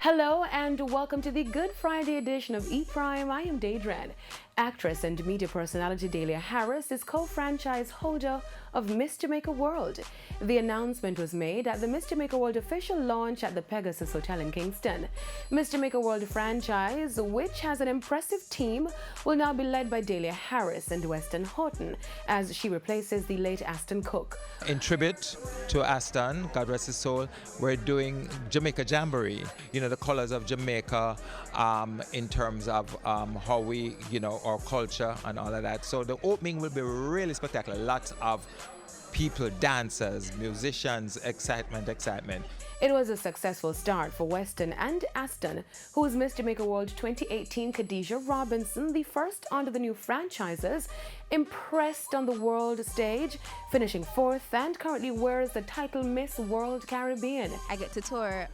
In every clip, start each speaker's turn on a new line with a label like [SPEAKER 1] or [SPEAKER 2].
[SPEAKER 1] Hello and welcome to the Good Friday edition of E! Prime. I am Daedren. Actress and media personality Dahlia Harris is co-franchise holder of Miss Jamaica World. The announcement was made at the Miss Jamaica World official launch at the Pegasus Hotel in Kingston. Miss Jamaica World franchise, which has an impressive team, will now be led by Dahlia Harris and Weston Horton as she replaces the late Aston Cook.
[SPEAKER 2] In tribute to Aston, God rest his soul, we're doing Jamaica Jamboree. You know, the colors of Jamaica in terms of how we, our culture and all of that. So the opening will be really spectacular. Lots of people, dancers, musicians, excitement.
[SPEAKER 1] It was a successful start for Weston and Aston, whose Miss Jamaica World 2018 Khadijah Robinson, the first under the new franchises, impressed on the world stage, finishing fourth and currently wears the title Miss World Caribbean.
[SPEAKER 3] I get to tour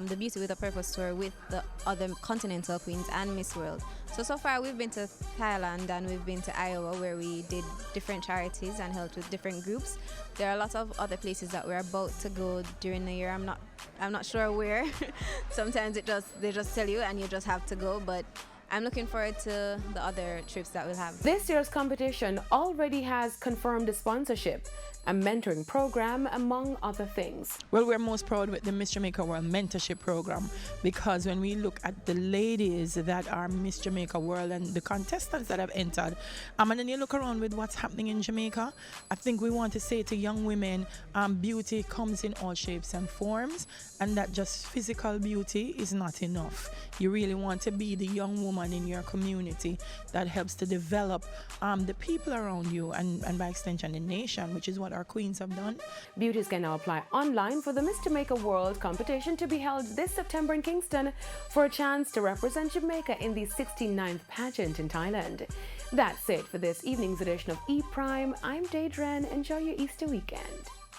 [SPEAKER 3] the Beauty with a Purpose tour with the other continental queens and Miss World. So far we've been to Thailand and we've been to Iowa, where we did different charities and helped with different groups. There are a lot of other places that we're about to go during the year. I'm not sure where. Sometimes they just tell you and you just have to go, but I'm looking forward to the other trips that we'll have.
[SPEAKER 1] This year's competition already has confirmed a sponsorship, a mentoring program, among other things.
[SPEAKER 4] Well, we're most proud with the Miss Jamaica World mentorship program, because when we look at the ladies that are Miss Jamaica World and the contestants that have entered, and then you look around with what's happening in Jamaica, I think we want to say to young women, beauty comes in all shapes and forms, and that just physical beauty is not enough. You really want to be the young woman in your community that helps to develop the people around you and by extension the nation, which is what our queens have done.
[SPEAKER 1] Beauties can now apply online for the Miss Jamaica World competition to be held this September in Kingston for a chance to represent Jamaica in the 69th pageant in Thailand. That's it for this evening's edition of E! Prime. I'm Daedren. Enjoy your Easter weekend.